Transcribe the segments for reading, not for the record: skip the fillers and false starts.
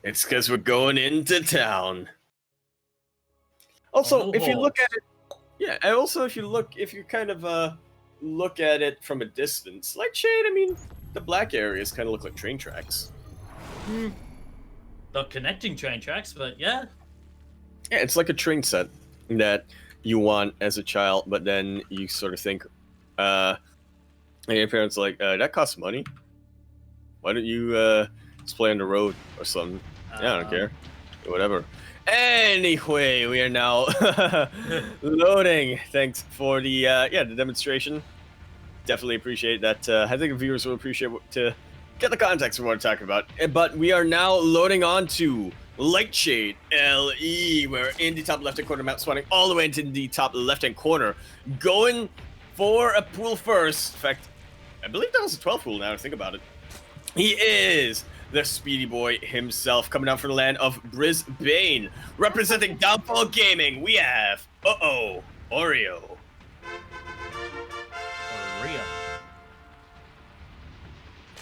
It's because we're going into town. Also, if you look at it, yeah, and also if you kind of look at it from a distance, like shade, I mean, the black areas kind of look like train tracks. The connecting train tracks, but yeah. Yeah, it's like a train set that you want as a child, but then you sort of think, and your parents are like, that costs money. Why don't you just play on the road or something? Yeah, I don't care. Whatever. Anyway, we are now loading. Thanks for the the demonstration. Definitely appreciate that. I think the viewers will appreciate to get the context of what we're talking about. But we are now loading on to Lightshade LE. We're in the top left-hand corner map, spawning all the way into the top left-hand corner. Going for a pool first. In fact, I believe that was a 12 pool now to think about it. He is the Speedy Boy himself, coming down from the land of Brisbane. Representing Downfall Gaming, we have, Oreo. Oreo.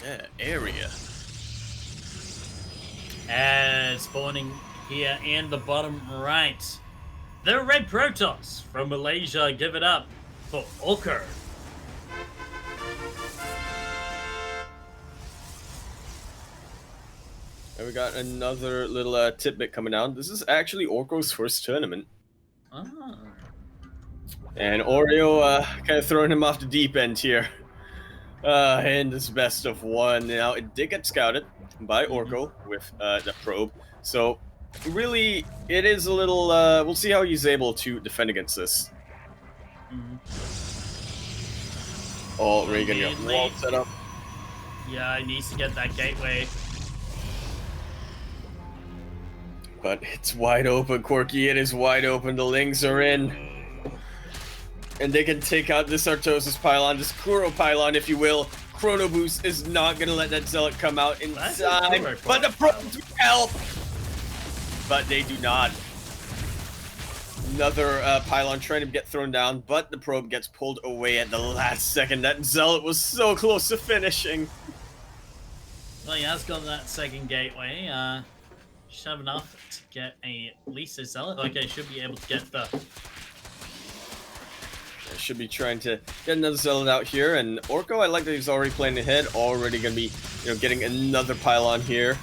Yeah, area. And spawning here in the bottom right, the Red Protoss from Malaysia. Give it up for Orco. And we got another little tidbit coming out. This is actually Orco's first tournament. Ah. And Oreo kind of throwing him off the deep end here. And this best of one. Now, it did get scouted by Orco with the probe. So, really, it is a little... we'll see how he's able to defend against this. Oh, Reagan got wall set up. Yeah, he needs to get that gateway. But it's wide open, Quirky. It is wide open. The Lings are in. And they can take out this Artosis pylon, this Kuro pylon, if you will. Chrono Boost is not going to let that Zealot come out inside. But the probes help! But they do not. Another pylon trying to get thrown down, but the probe gets pulled away at the last second. That Zealot was so close to finishing. Well, he has got that second gateway. Should have enough to get at least a Zealot. Okay, should be able to get the... Should be trying to get another Zealot out here, and Orco, I like that he's already playing ahead, already going to be, getting another pylon here,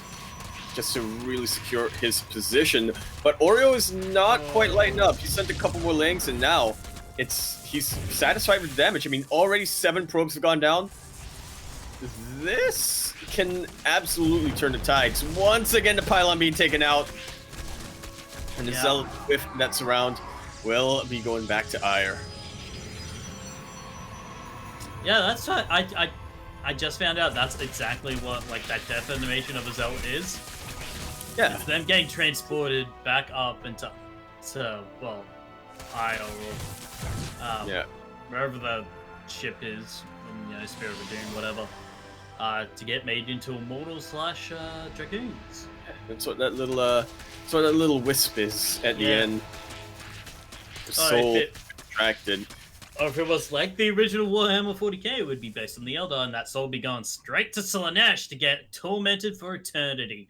just to really secure his position. But Oreo is not quite lighting up. He sent a couple more links, and now he's satisfied with the damage. I mean, already 7 probes have gone down. This can absolutely turn the tides. Once again, the pylon being taken out, and the Zealot with that surround will be going back to Ire. Yeah, that's what I just found out. That's exactly what that death animation of a Zealot is. Yeah. It's them getting transported back up into well, Ire or wherever the ship is, Spirit of Doom, whatever, to get made into Immortals / Dragoons. That's what that little wisp is at the end. So attracted. Or if it was like the original Warhammer 40k, it would be based on the Elder, and that soul would be going straight to Slanesh to get tormented for eternity.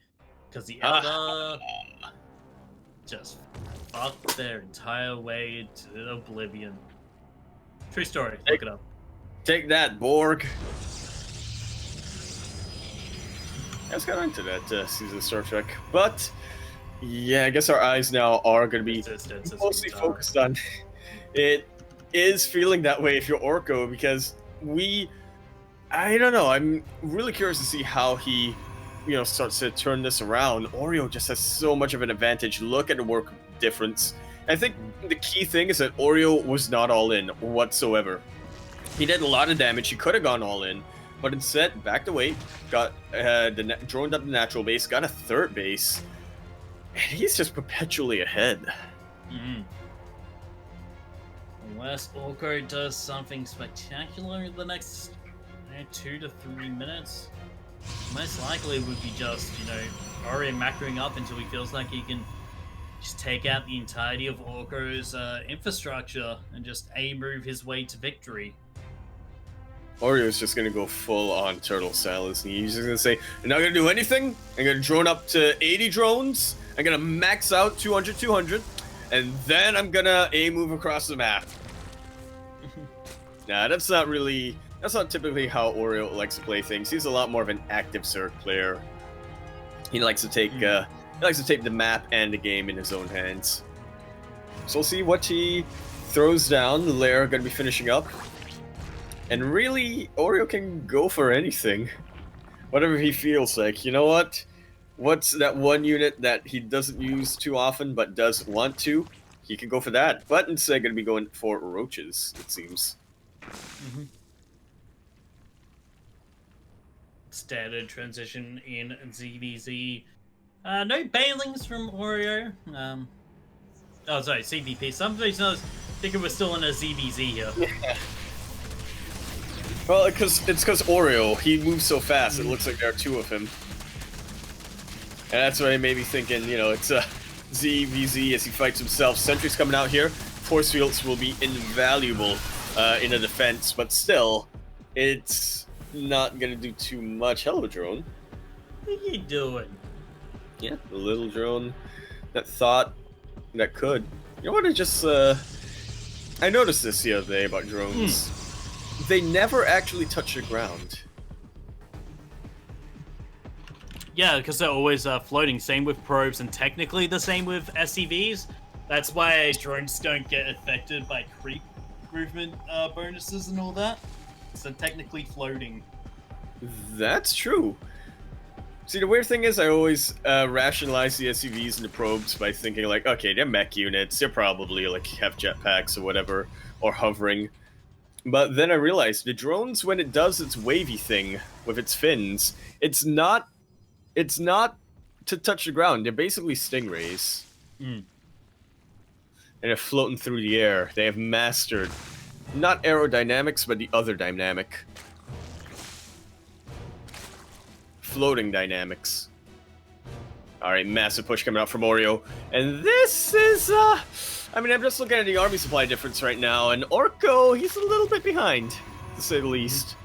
Because the Elder just fucked their entire way to oblivion. True story, look it up. Take that, Borg. I was kind of into that season of Star Trek. But, yeah, I guess our eyes now are going to be mostly focused on it. Is feeling that way if you're Orco, because I don't know, I'm really curious to see how he starts to turn this around. Oreo just has so much of an advantage. Look at the work difference. I think the key thing is that Oreo was not all in whatsoever. He did a lot of damage. He could have gone all in, but instead backed away, got droned up the natural base, got a third base, and he's just perpetually ahead. Unless Orco does something spectacular in the next 2 to 3 minutes, most likely it would be just, Oreo macroing up until he feels like he can just take out the entirety of Orco's infrastructure and just move his way to victory. Oreo's just gonna go full on turtle style, isn't he? He's just gonna say, "You're not gonna do anything. I'm gonna drone up to 80 drones. I'm gonna max out 200, 200, and then I'm gonna move across the map." Nah, that's not typically how Oreo likes to play things. He's a lot more of an active Zerg player. He likes to take the map and the game in his own hands. So we'll see what he throws down. The lair gonna be finishing up. And really, Oreo can go for anything. Whatever he feels like. You know what? What's that one unit that he doesn't use too often but does want to? He can go for that. But instead going to be going for roaches, it seems. Mm-hmm. Standard transition in ZvZ. No bailings from Oreo. Oh, sorry, ZvP. Some reason I was thinking we're still in a ZvZ here. Yeah. Well, it's because Oreo, he moves so fast, it looks like there are two of him. And that's why he may be thinking, you know, it's a ZvZ as he fights himself. Sentry's coming out here. Force fields will be invaluable in a defense, but still, it's not going to do too much. Hello, drone. What are you doing? Yeah, the little drone that thought that could. You know what, I noticed this the other day about drones. They never actually touch the ground. Yeah, because they're always floating. Same with probes, and technically the same with SEVs. That's why drones don't get affected by creep movement bonuses and all that. So technically floating. That's true. See, the weird thing is I always rationalize the SEVs and the probes by thinking like, okay, they're mech units. They're probably like have jetpacks or whatever, or hovering. But then I realized the drones, when it does its wavy thing with its fins, it's not to touch the ground. They're basically stingrays. And they're floating through the air. They have mastered not aerodynamics, but the other dynamic. Floating dynamics. Alright, massive push coming out from Oreo. And this is, I mean, I'm just looking at the army supply difference right now, and Orco, he's a little bit behind, to say the least.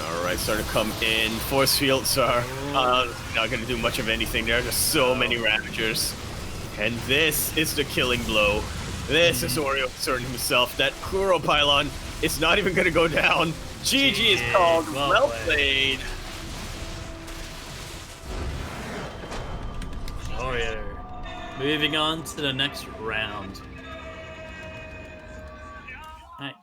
Alright, starting to come in. Force fields are not going to do much of anything. There are just so many Ravagers. And this is the killing blow. This is Oreo asserting himself. That Kuro pylon is not even going to go down. GG is called. Well played. Oreo. Moving on to the next round. Right.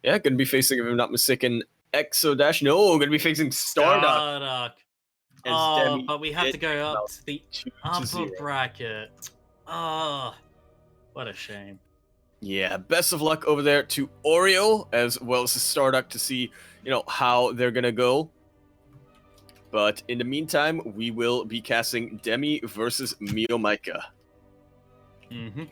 Yeah, going to be facing, if I'm not mistaken, Exodash. No, going to be facing Starduck. Oh, but we have to go up to the upper bracket. Oh, what a shame. Yeah, best of luck over there to Oreo, as well as the Starduck, to see, you know, how they're going to go. But in the meantime, we will be casting Demi versus Mio Micah. Mm-hmm.